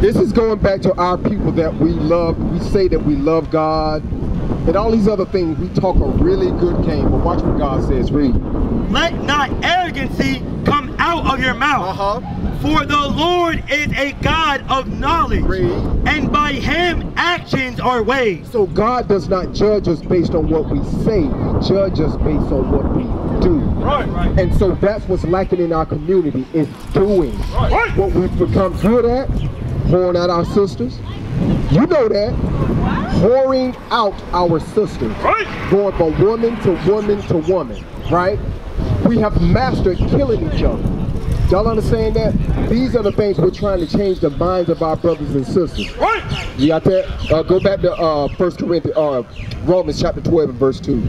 This is going back to our people that we love. We say that we love God and all these other things. We talk a really good game, but watch what God says. Read. Let not arrogancy come out of your mouth. For the Lord is a God of knowledge. Read. And by him actions are weighed. So God does not judge us based on what we say. He judges us based on what we do. Right. And so that's what's lacking in our community, is doing. Right. What we've become good at, whoring out our sisters. You know that. Whoring out our sisters. Right. Going from woman to woman to woman. Right? We have mastered killing each other. Y'all understand that? These are the things we're trying to change the minds of our brothers and sisters. Right. You got that? Go back to Romans chapter 12 and verse 2.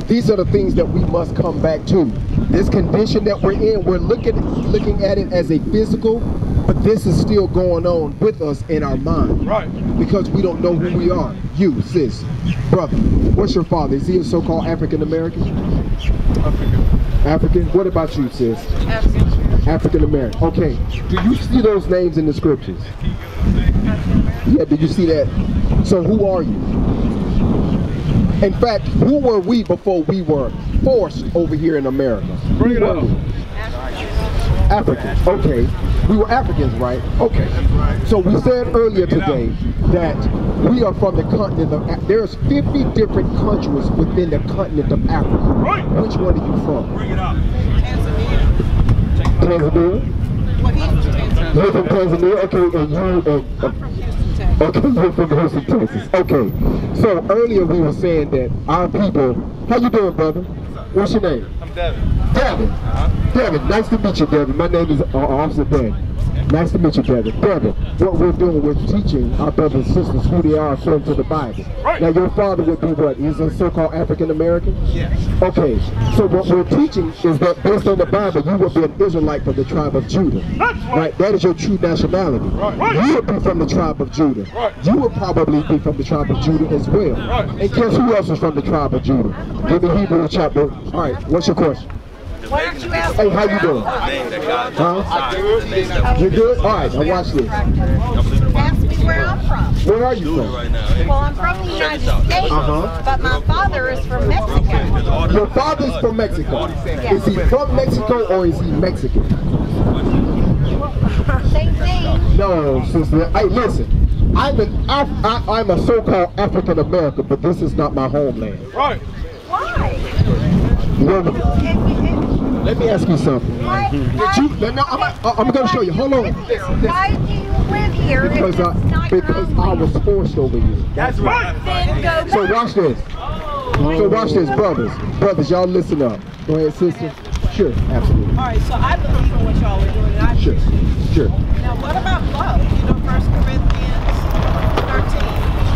These are the things that we must come back to. This condition that we're in, we're looking at it as a physical, but this is still going on with us in our mind. Right. Because we don't know who we are. You, sis, brother, what's your father? Is he a so-called African American? African? What about you, sis? African American. Okay. Do you see those names in the scriptures? Yeah, did you see that? So who are you? In fact, who were we before we were forced over here in America? Bring it up. Africans. Okay. We were Africans, right? Okay. So we said earlier today that we are from the continent of Africa. There's 50 different countries within the continent of Africa. Right. Which one are you from? Bring it up. Tanzania? Well, he's from Tanzania. You're from Tanzania? Okay, and you... I'm from Houston, Texas. Okay, you're from Houston, Texas. Okay. So earlier we were saying that our people... How you doing, brother? What's your name? I'm Devin. Devin. Devin, nice to meet you, Devin. My name is Officer Dan. Nice to meet you, Devin. Devin, what we're doing, we're teaching our brothers and sisters who they are according to the Bible. Right. Now, your father would be what? He's a so-called African American? Yes. Okay, so what we're teaching is that based on the Bible, you would be an Israelite from the tribe of Judah. That's Right? That is your true nationality. Right. You would be from the tribe of Judah. Right. You would probably be from the tribe of Judah as well. Right. And guess who else is from the tribe of Judah? Give me Hebrew chapter. All right, what's your question? Why don't you ask Hey, how you doing? Huh? You good? All right, now watch this. Ask me where I'm from. Where are you from? Well, I'm from the United States, but my father is from Mexico. Your father's from Mexico. Is he from Mexico or is he Mexican? Same thing. No, sister. Hey, listen. I'm a so-called African American, but this is not my homeland. Right. Why? Let me ask you something. I'm going to show you. Hold on. Why do you live here Because if it's not your I own was forced over here. That's right. Then go back. So watch this. So watch this, brothers. Brothers, y'all listen up. Go ahead, sister. Sure, absolutely. All right, so I believe in what y'all are doing. And I Sure, sure. Now, what about love? You know, 1 Corinthians 13.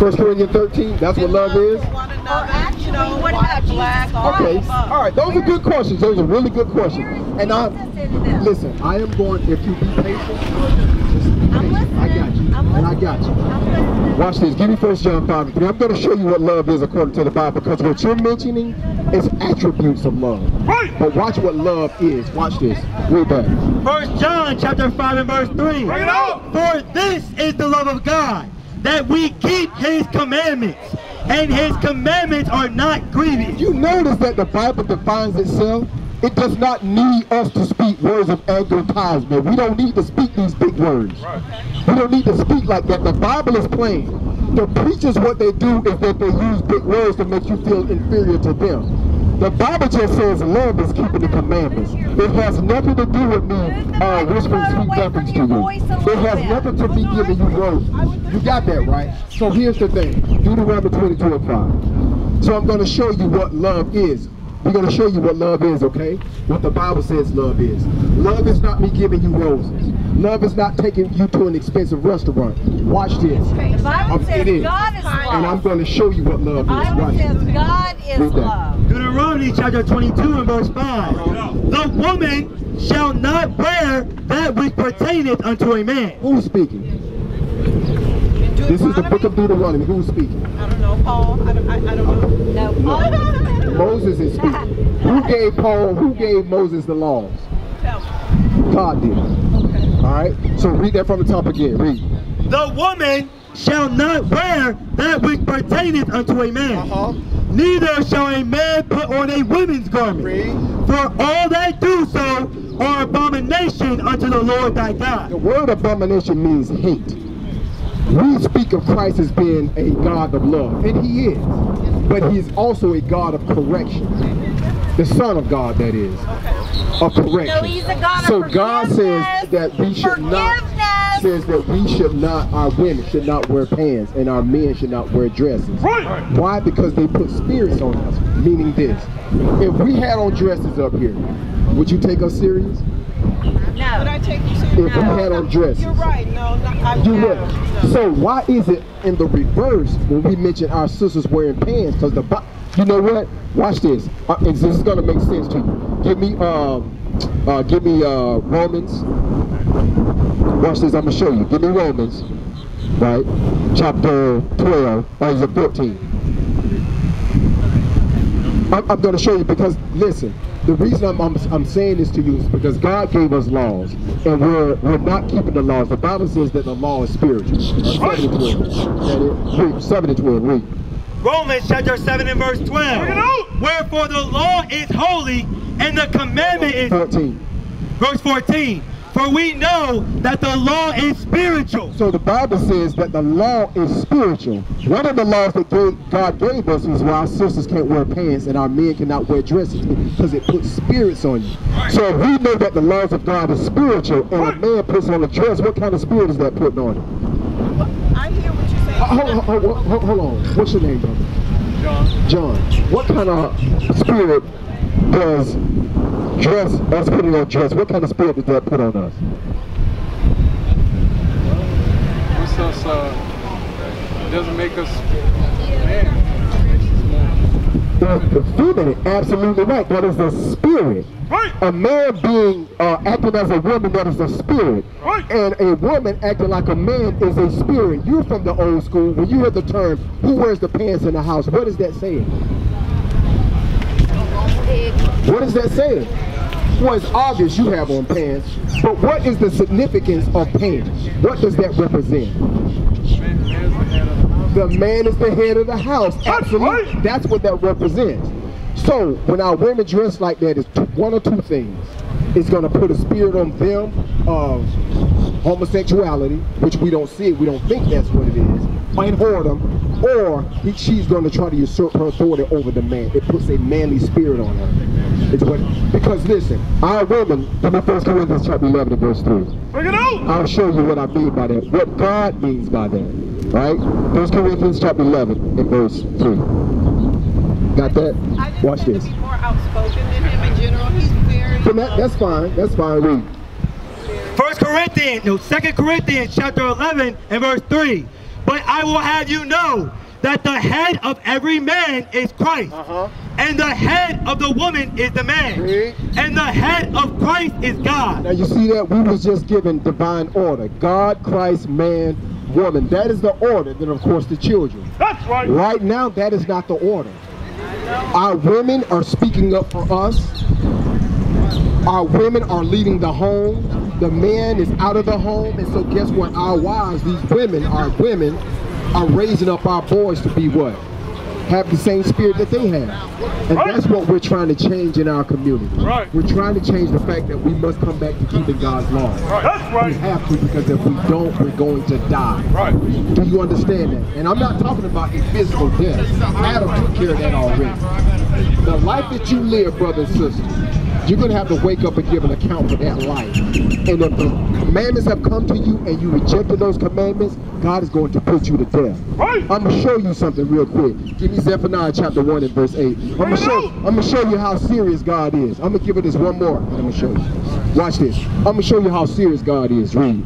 1 Corinthians 13, that's what love is? One another, actually, you know, what white, about black, Jesus Okay, Christ? all right, those are good questions. Those are really good questions. And listen, I am going, if you be patient, I'm listening. I got you. And I got you. I'm listening. Watch this. Give me 1 John 5:3. I'm going to show you what love is according to the Bible, because what you're mentioning is attributes of love. Right. But watch what love is. Watch this. Read that. 1 John chapter 5 and verse 3. Bring it up. For this is the love of God, that we keep his commandments, and his commandments are not grievous. You notice that the Bible defines itself. It does not need us to speak words of advertisement. We don't need to speak these big words. We don't need to speak like that. The Bible is plain. The preachers, what they do is that they use big words to make you feel inferior to them. The Bible just says love is keeping the commandments. It has nothing to do with me whispering sweet nothings to you. It has nothing to me giving you words. You got that, right? So here's the thing. Deuteronomy 22:5. So I'm going to show you what love is. We're going to show you what love is, okay? What the Bible says love is. Love is not me giving you roses. Love is not taking you to an expensive restaurant. Watch this. The Bible It says is. God is love. And I'm going to show you what love The is. Bible Watch says this. God is Read that. love. Deuteronomy chapter 22 and verse 5. The woman shall not wear that which pertaineth unto a man. Who's speaking? This is the book of Deuteronomy. Who's speaking? I don't know, Paul. I don't know. No. Moses is speaking. Who gave Moses the laws? Tell me. God did. Okay. All right. So read that from the top again. Read. The woman shall not wear that which pertaineth unto a man. Neither shall a man put on a woman's garment. For all that do so are abomination unto the Lord thy God. The word abomination means hate. We speak of Christ as being a God of love, and he is. But he is also a God of correction. The Son of God, that is. Of correction. So he's a God so of God says that we should not, our women should not wear pants and our men should not wear dresses. Right. Why? Because they put spirits on us. Meaning this. If we had on dresses up here, would you take us serious? No. Would I take you serious? If we had on dresses. You're right. No, You would. So why is it in the reverse when we mention our sisters wearing pants? Because you know what? Watch this. This is gonna make sense to you. Give me Romans. Watch this. I'm gonna show you. Give me Romans, right? Chapter 12. Or is it 14? I'm gonna show you because listen. The reason I'm saying this to you is because God gave us laws, and we're not keeping the laws. The Bible says that the law is spiritual. 7 and 12. Read. Romans chapter 7 and verse 12. Wherefore the law is holy, and the commandment is 14. Verse 14. For we know that the law is spiritual. So the Bible says that the law is spiritual. One of the laws that God gave us is why our sisters can't wear pants and our men cannot wear dresses, because it puts spirits on you. So if we know that the laws of God is spiritual and a man puts on a dress, what kind of spirit is that putting on him? I hear what you're saying. Hold on. What's your name, brother? John. What kind of spirit does us putting on dress, what kind of spirit does that put on us? It doesn't make us men. The feminine, absolutely right. That is a spirit. Right. A man being acting as a woman, that is a spirit. Right. And a woman acting like a man is a spirit. You're from the old school. When you hear the term, who wears the pants in the house? What is that saying? What is that saying? Well, it's obvious you have on pants, but what is the significance of pants? What does that represent? The man is the head of the house. Absolutely. That's what that represents. So when our women dress like that, it's one or two things. It's going to put a spirit on them of homosexuality, which we don't see, we don't think that's what it is, and whoredom, or she's going to try to usurp her authority over the man. It puts a manly spirit on her. It's what, because listen, our women, in 1 Corinthians chapter 11 and verse 3. Bring it out! I'll show you what I mean by that, what God means by that, right? 1 Corinthians chapter 11 and verse 3. Got that? Watch this. To be more outspoken than him in general. He's very. That's fine. That's fine. Read. 2 Corinthians chapter 11 and verse 3. But I will have you know that the head of every man is Christ, and the head of the woman is the man, and the head of Christ is God. Now you see that? We was just given divine order. God, Christ, man, woman. That is the order. Then of course the children. That's right. Right now, that is not the order. Our women are speaking up for us. Our women are leading the home. The man is out of the home. And so guess what? Our wives, these women, are raising up our boys to be what? Have the same spirit that they have. And that's what we're trying to change in our community. Right. We're trying to change the fact that we must come back to keeping God's law. That's right. We have to, because if we don't, we're going to die. Right. Do you understand that? And I'm not talking about a physical death. Adam took care of that already. The life that you live, brothers and sisters, you're going to have to wake up and give an account for that life. And if the commandments have come to you and you rejected those commandments, God is going to put you to death. Right. I'm going to show you something real quick. Give me Zephaniah chapter 1 and verse 8. I'm going to show you how serious God is. I'm going to give it this one more. I'm going to show you. Watch this. I'm going to show you how serious God is. Read.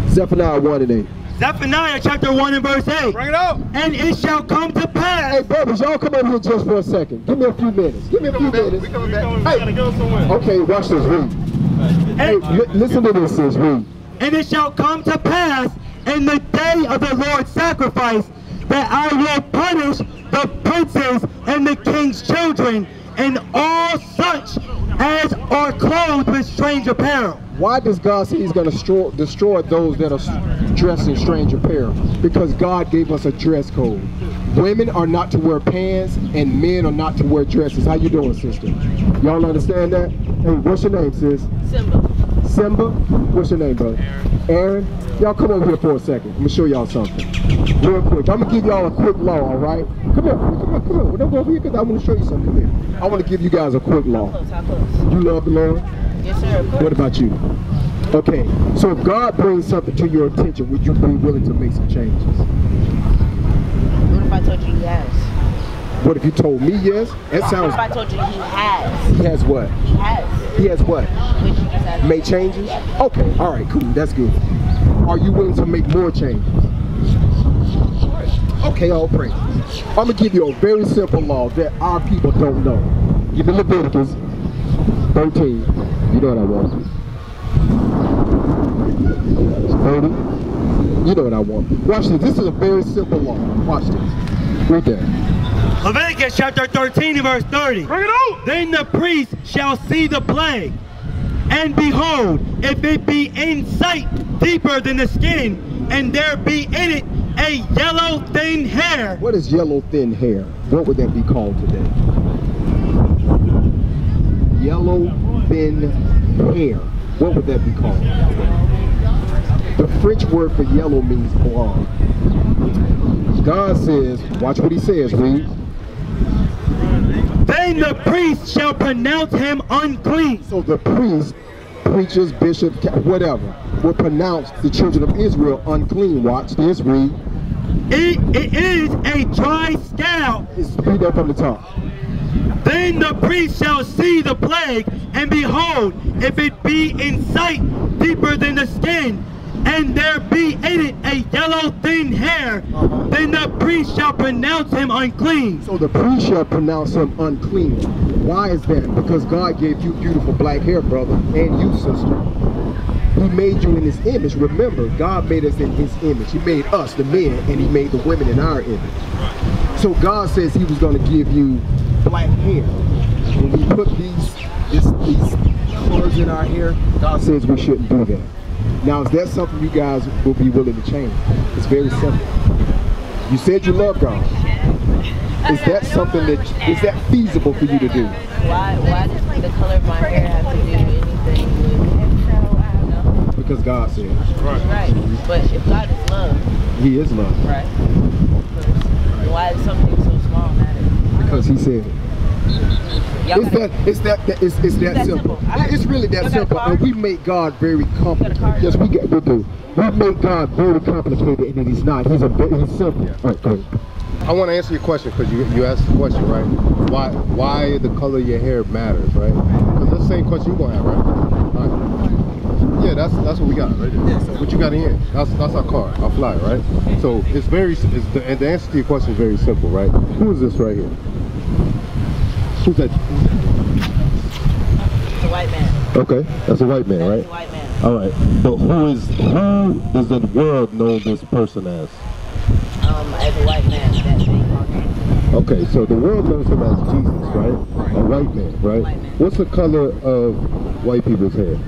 Zephaniah 1 and 8. Zephaniah chapter 1 and verse 8. Bring it out. And it shall come to pass. Hey, brothers, y'all come over here just for a second. Give me a few minutes. Give me a few minutes. We coming back. Hey. Gotta go somewhere. Okay, watch this. Read. Hey, listen to this, sis. Read. And it shall come to pass in the day of the Lord's sacrifice that I will punish the princes and the king's children and all such as are clothed with strange apparel. Why does God say he's going to destroy those that are dressed in strange apparel? Because God gave us a dress code. Women are not to wear pants and men are not to wear dresses. How you doing, sister? Y'all understand that? Hey, what's your name, sis? Simba. Simba? What's your name, brother? Aaron? Y'all come over here for a second. I'm going to show y'all something. Real quick. I'm going to give y'all a quick law, all right? Come on. Don't go over here because I want to show you something here. I want to give you guys a quick law. How close? You love the Lord? Yes, sir. What about you? Okay, so if God brings something to your attention, would you be willing to make some changes? What if I told you he has? What if you told me yes? That sounds... What if I told you he has? He has what? He has. He has what? Which you just asked. Make changes? Okay, all right, cool, that's good. Are you willing to make more changes? Okay, all praise. I'm going to give you a very simple law that our people don't know. Give me Leviticus 13. You know what I want. 30. You know what I want. Watch this. This is a very simple law. Watch this. Read that. Leviticus chapter 13 and verse 30. Bring it out! Then the priest shall see the plague, and behold, if it be in sight deeper than the skin, and there be in it a yellow thin hair. What is yellow thin hair? What would that be called today? Yellow thin hair. What would that be called? The French word for yellow means blonde. God says, watch what he says, read. Then the priest shall pronounce him unclean. So the priest, preachers, bishops, whatever, will pronounce the children of Israel unclean. Watch this, read. It is a dry scab. Read that from the top. Then the priest shall see the plague, and behold, if it be in sight deeper than the skin, and there be in it a yellow thin hair, then the priest shall pronounce him unclean. So the priest shall pronounce him unclean. Why is that? Because God gave you beautiful black hair, brother, and you, sister. He made you in his image. Remember, God made us in his image. He made us, the men, and he made the women in our image. So God says he was going to give you black hair. When we put these colors in our hair, God says we shouldn't do that. Now, is that something you guys will be willing to change? It's very simple. You said you love God. Is that something is that feasible for you to do? Why does the color of my hair have to do anything with Because God said. Right. But if God is love. He is love. Right. Why is something so small matter? Because he said it. It's that simple. It's really that simple, and we make God very complicated. Yes, we do. We make God very complicated, and he's not. He's simple. All right, go ahead. I want to answer your question because you asked the question, right? Why the color of your hair matters, right? Because that's the same question you're gonna have, right? Yeah, that's what we got right there. So what you got in here? That's our car, our fly, right? So and the answer to your question is very simple, right? Who is this right here? Who's that? It's a white man. Okay, that's a white man, right? It's a white man. All right, but who does the world know this person as? As a white man, that's me. Okay, so the world knows him as Jesus, right? A white man, right? White man. What's the color of white people's hair?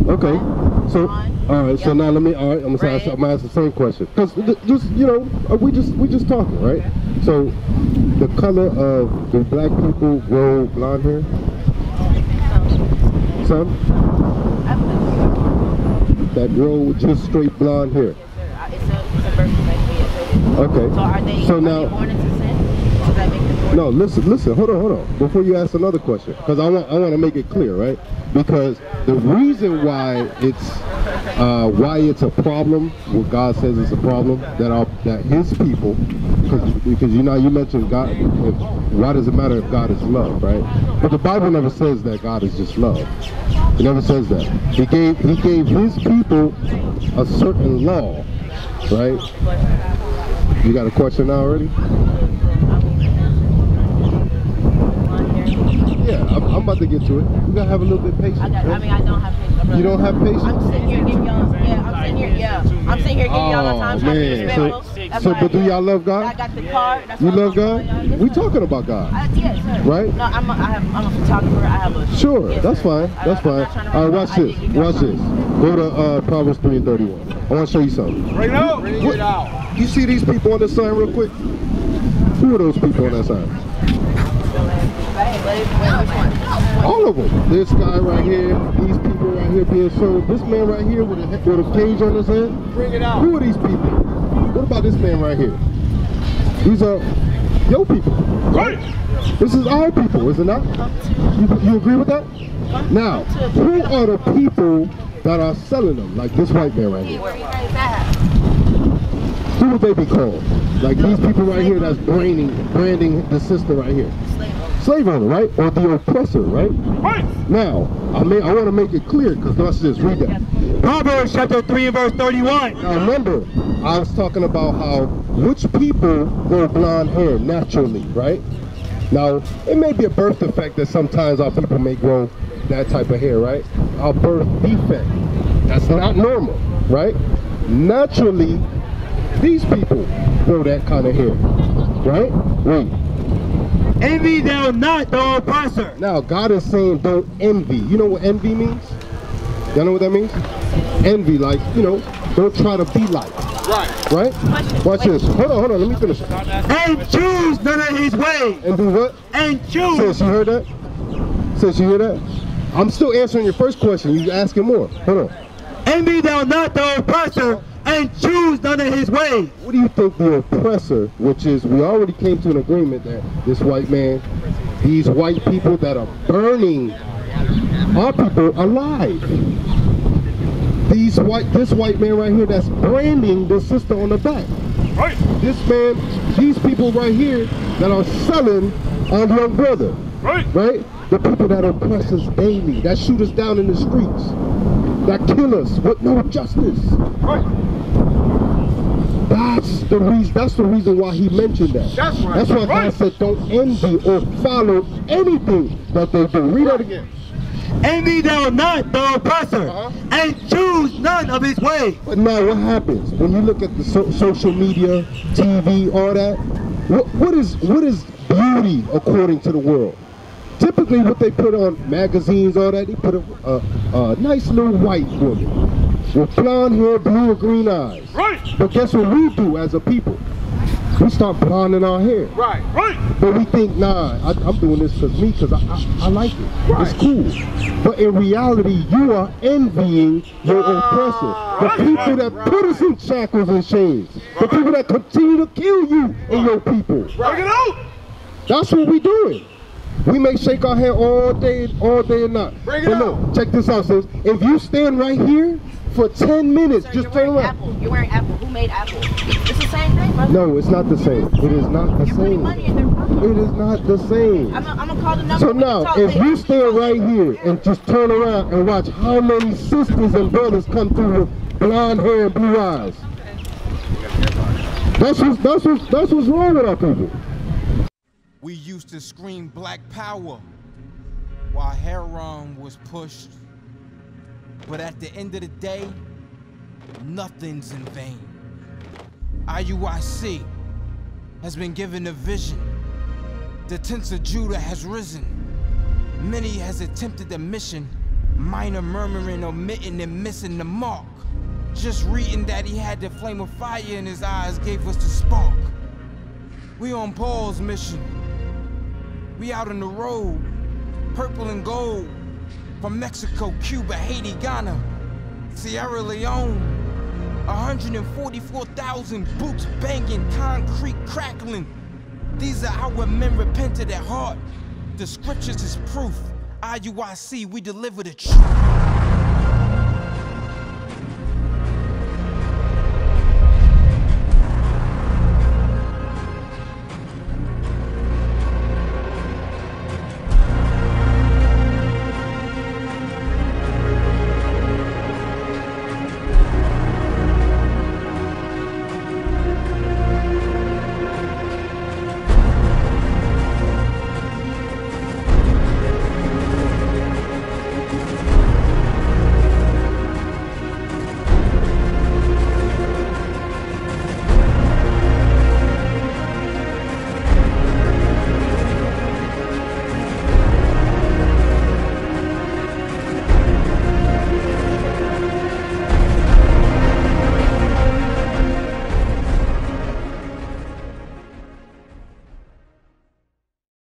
Okay, so all right, so now I'm gonna ask the same question because just we just talking, right? So the color of do black people grow blonde hair? Some that grow just straight blonde hair. It's a birth defect. Okay. So are they born into sin? Does that make them born? No, listen, hold on. Before you ask another question, because I want to make it clear, right? Because the reason why it's a problem, what God says is a problem, that His people, because you mentioned God. Why does it matter if God is love, right? But the Bible never says that God is just love. It never says that. He gave His people a certain law, right? You got a question now already? Yeah, I'm about to get to it. You gotta have a little bit of patience. I mean, I don't have patience. You don't have patience? I'm sitting here giving y'all, I'm sitting here giving y'all time. Man. So but do y'all love God? I got the card. You love God? We talking about God. Yes, sir. Right? No, I'm a photographer. I have a... Sure, yes, that's sir. fine. That's fine. All right, watch this. Watch this. Go to Proverbs 3:31. I want to show you something. Bring it out. Bring it out. You see these people on the sign real quick? Who are those people on that sign? All of them. This guy right here, these people right here being served. This man right here with a cage on his head. Bring it out. Who are these people? What about this man right here? These are your people. Right. This is our people, is it not? You agree with that? Now, who are the people that are selling them? Like this white man right here. Who would they be called? Like these people right here that's branding the sister right here. Slave owner, right? Or the oppressor, right? Right. Now, I want to make it clear, because watch this, read that. Proverbs chapter 3 and verse 31. Now remember, I was talking about how which people grow blonde hair naturally, right? Now, it may be a birth defect that sometimes our people may grow that type of hair, right? Our birth defect. That's not normal, right? Naturally, these people grow that kind of hair, right? Wait. Envy thou not the oppressor. Now, God is saying don't envy. You know what envy means? Y'all know what that means? Envy, like, you know, don't try to be like. Right. Right? Watch this. Hold on, let me finish. And choose none of his ways. And do what? And choose. Sis, you heard that? Sis, you hear that? I'm still answering your first question. You asking more. Hold on. Envy thou not the oppressor, and choose none of his ways. What do you think the oppressor, which is, we already came to an agreement that this white man, these white people that are burning our people alive. This white man right here that's branding the sister on the back. Right. This man, these people right here that are selling our young brother. Right. Right? The people that oppress us daily, that shoot us down in the streets, that kill us with no justice. Right. That's the reason why he mentioned that. That's right. That's why God said don't envy or follow anything that they do. Read that again. Envy thou not the oppressor, and choose none of his ways. But now what happens when you look at the social media, TV, all that? What is beauty according to the world? Typically what they put on magazines, all that, they put a nice little white woman with blonde hair, blue or green eyes. Right. But guess what we do as a people? We start blonding our hair. Right. Right. But we think, nah, I'm doing this because I like it. Right. It's cool. But in reality, you are envying your oppressor. The people that put us in shackles and chains. The people that continue to kill you and your people. Bring it out. That's what we doing. We may shake our hair all day and night. Bring it out. No, check this out, sis. If you stand right here for 10 minutes, Sir, just turn around. Apple. You're wearing Apple. Who made Apple? It's the same thing, brother. No, it's not the same. It is not the You're putting same. money in their pocket. It is not the same. I'm gonna call the number. So now, if you stand right here and just turn around and watch how many sisters and brothers come through with blonde hair and blue eyes. That's what's wrong with our people. We used to scream black power while heroin was pushed. But at the end of the day, nothing's in vain. IUIC has been given a vision. The tents of Judah has risen. Many has attempted the mission, minor murmuring, omitting, and missing the mark. Just reading that he had the flame of fire in his eyes gave us the spark. We on Paul's mission. We out on the road, purple and gold, from Mexico, Cuba, Haiti, Ghana, Sierra Leone. 144,000 boots banging, concrete crackling. These are our men repented at heart. The scriptures is proof. IUIC, we deliver the truth.